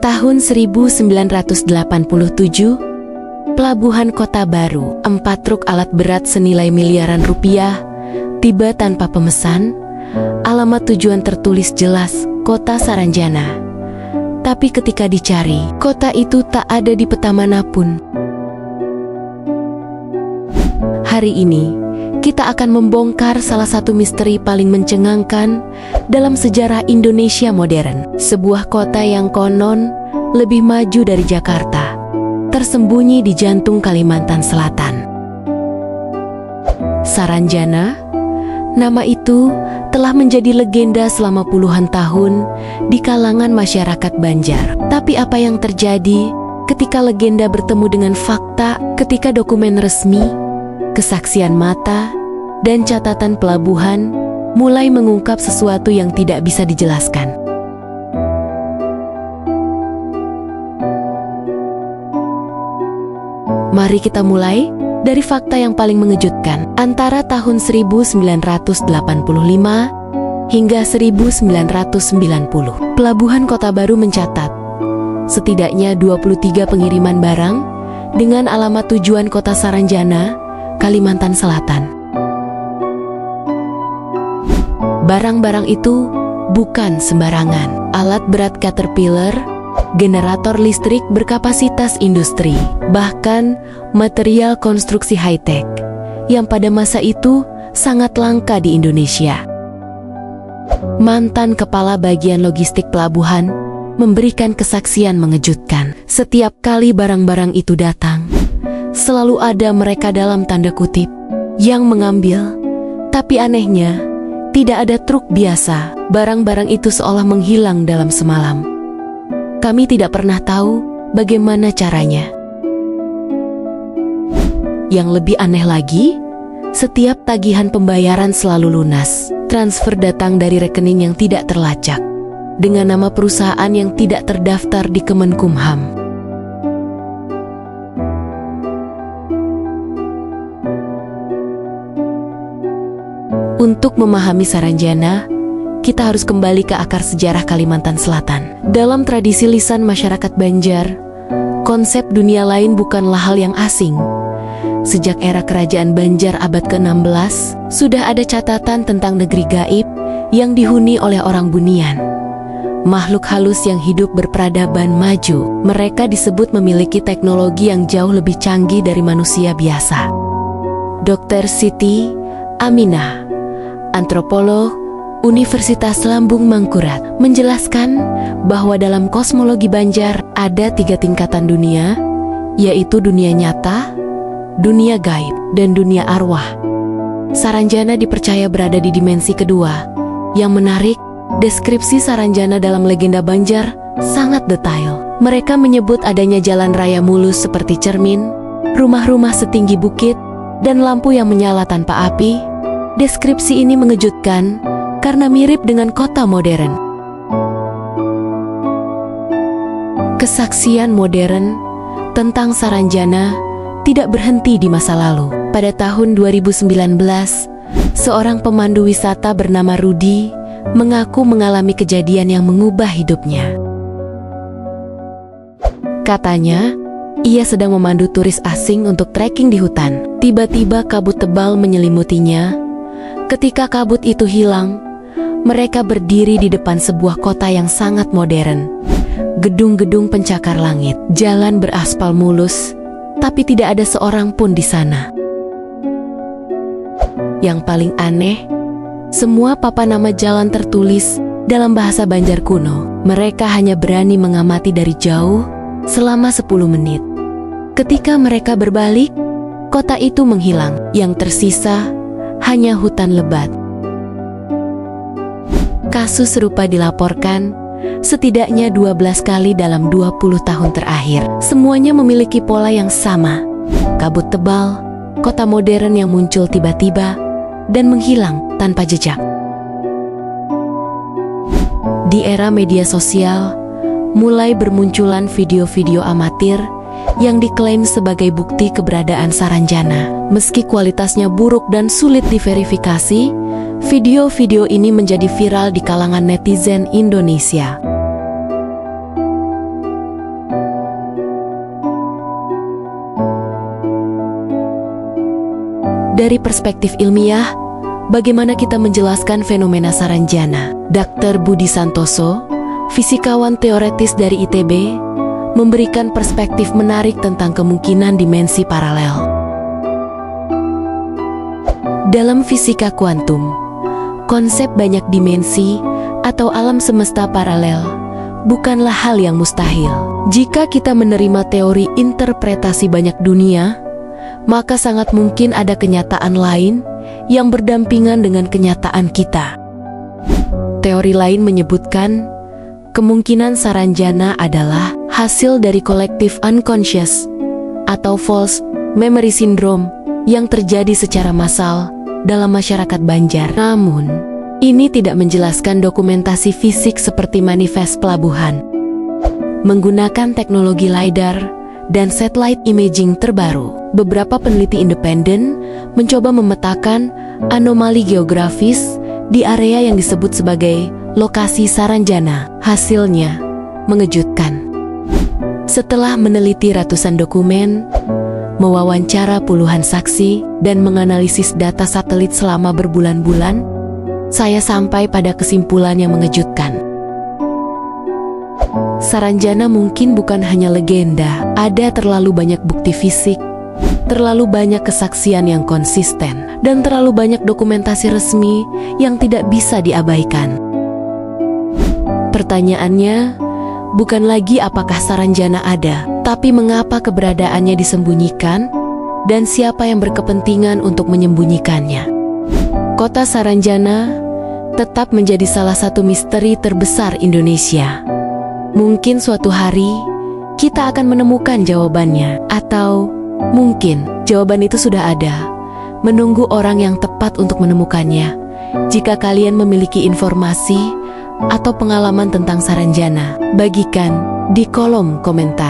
Tahun 1987, Pelabuhan Kota Baru, 4 truk alat berat senilai miliaran rupiah, tiba tanpa pemesan. Alamat tujuan tertulis jelas, Kota Saranjana. Tapi ketika dicari, kota itu tak ada di peta manapun. Hari ini, kita akan membongkar salah satu misteri paling mencengangkan dalam sejarah Indonesia modern. Sebuah kota yang konon lebih maju dari Jakarta, tersembunyi di jantung Kalimantan Selatan. Saranjana, nama itu telah menjadi legenda selama puluhan tahun di kalangan masyarakat Banjar. Tapi apa yang terjadi ketika legenda bertemu dengan fakta, ketika dokumen resmi, kesaksian mata, dan catatan pelabuhan mulai mengungkap sesuatu yang tidak bisa dijelaskan? Mari kita mulai dari fakta yang paling mengejutkan. Antara tahun 1985 hingga 1990, Pelabuhan Kota Baru mencatat setidaknya 23 pengiriman barang dengan alamat tujuan Kota Saranjana, Kalimantan Selatan. Barang-barang itu bukan sembarangan. Alat berat Caterpillar, generator listrik berkapasitas industri, bahkan material konstruksi high-tech yang pada masa itu sangat langka di Indonesia. Mantan kepala bagian logistik pelabuhan memberikan kesaksian mengejutkan. Setiap kali barang-barang itu datang, selalu ada mereka dalam tanda kutip yang mengambil. Tapi anehnya, tidak ada truk biasa. Barang-barang itu seolah menghilang dalam semalam. Kami tidak pernah tahu bagaimana caranya. Yang lebih aneh lagi, setiap tagihan pembayaran selalu lunas. Transfer datang dari rekening yang tidak terlacak, dengan nama perusahaan yang tidak terdaftar di Kemenkumham. Untuk memahami Saranjana, kita harus kembali ke akar sejarah Kalimantan Selatan. Dalam tradisi lisan masyarakat Banjar, konsep dunia lain bukanlah hal yang asing. Sejak era kerajaan Banjar abad ke-16, sudah ada catatan tentang negeri gaib yang dihuni oleh orang bunian. Makhluk halus yang hidup berperadaban maju. Mereka disebut memiliki teknologi yang jauh lebih canggih dari manusia biasa. Dr. Siti Aminah, antropolog Universitas Lambung Mangkurat, menjelaskan bahwa dalam kosmologi Banjar ada 3 tingkatan dunia, yaitu dunia nyata, dunia gaib, dan dunia arwah. Saranjana dipercaya berada di dimensi kedua. Yang menarik, deskripsi Saranjana dalam legenda Banjar sangat detail. Mereka menyebut adanya jalan raya mulus seperti cermin, rumah-rumah setinggi bukit, dan lampu yang menyala tanpa api. Deskripsi ini mengejutkan karena mirip dengan kota modern. Kesaksian modern tentang Saranjana tidak berhenti di masa lalu. Pada tahun 2019, seorang pemandu wisata bernama Rudi mengaku mengalami kejadian yang mengubah hidupnya. Katanya, ia sedang memandu turis asing untuk trekking di hutan. Tiba-tiba kabut tebal menyelimutinya. Ketika kabut itu hilang, mereka berdiri di depan sebuah kota yang sangat modern. Gedung-gedung pencakar langit, jalan beraspal mulus, tapi tidak ada seorang pun di sana. Yang paling aneh, semua papan nama jalan tertulis dalam bahasa Banjar kuno. Mereka hanya berani mengamati dari jauh selama 10 menit. Ketika mereka berbalik, kota itu menghilang. Yang tersisa hanya hutan lebat. Kasus serupa dilaporkan setidaknya 12 kali dalam 20 tahun terakhir. Semuanya memiliki pola yang sama. Kabut tebal, kota modern yang muncul tiba-tiba dan menghilang tanpa jejak. Di era media sosial, mulai bermunculan video-video amatir yang diklaim sebagai bukti keberadaan Saranjana. Meski kualitasnya buruk dan sulit diverifikasi, video-video ini menjadi viral di kalangan netizen Indonesia. Dari perspektif ilmiah, bagaimana kita menjelaskan fenomena Saranjana? Dr. Budi Santoso, fisikawan teoretis dari ITB, memberikan perspektif menarik tentang kemungkinan dimensi paralel. Dalam fisika kuantum, konsep banyak dimensi atau alam semesta paralel bukanlah hal yang mustahil. Jika kita menerima teori interpretasi banyak dunia, maka sangat mungkin ada kenyataan lain yang berdampingan dengan kenyataan kita. Teori lain menyebutkan kemungkinan Saranjana adalah hasil dari kolektif unconscious atau false memory syndrome yang terjadi secara massal dalam masyarakat Banjar. Namun, ini tidak menjelaskan dokumentasi fisik seperti manifest pelabuhan. Menggunakan teknologi LiDAR dan satellite imaging terbaru, beberapa peneliti independen mencoba memetakan anomali geografis di area yang disebut sebagai lokasi Saranjana. Hasilnya mengejutkan. Setelah meneliti ratusan dokumen, mewawancara puluhan saksi, dan menganalisis data satelit selama berbulan-bulan, saya sampai pada kesimpulan yang mengejutkan. Saranjana mungkin bukan hanya legenda, ada terlalu banyak bukti fisik, terlalu banyak kesaksian yang konsisten, dan terlalu banyak dokumentasi resmi yang tidak bisa diabaikan. Pertanyaannya bukan lagi apakah Saranjana ada, tapi mengapa keberadaannya disembunyikan dan siapa yang berkepentingan untuk menyembunyikannya. Kota Saranjana tetap menjadi salah satu misteri terbesar Indonesia. Mungkin suatu hari kita akan menemukan jawabannya, atau mungkin jawaban itu sudah ada, menunggu orang yang tepat untuk menemukannya. Jika kalian memiliki informasi atau pengalaman tentang Saranjana, bagikan di kolom komentar.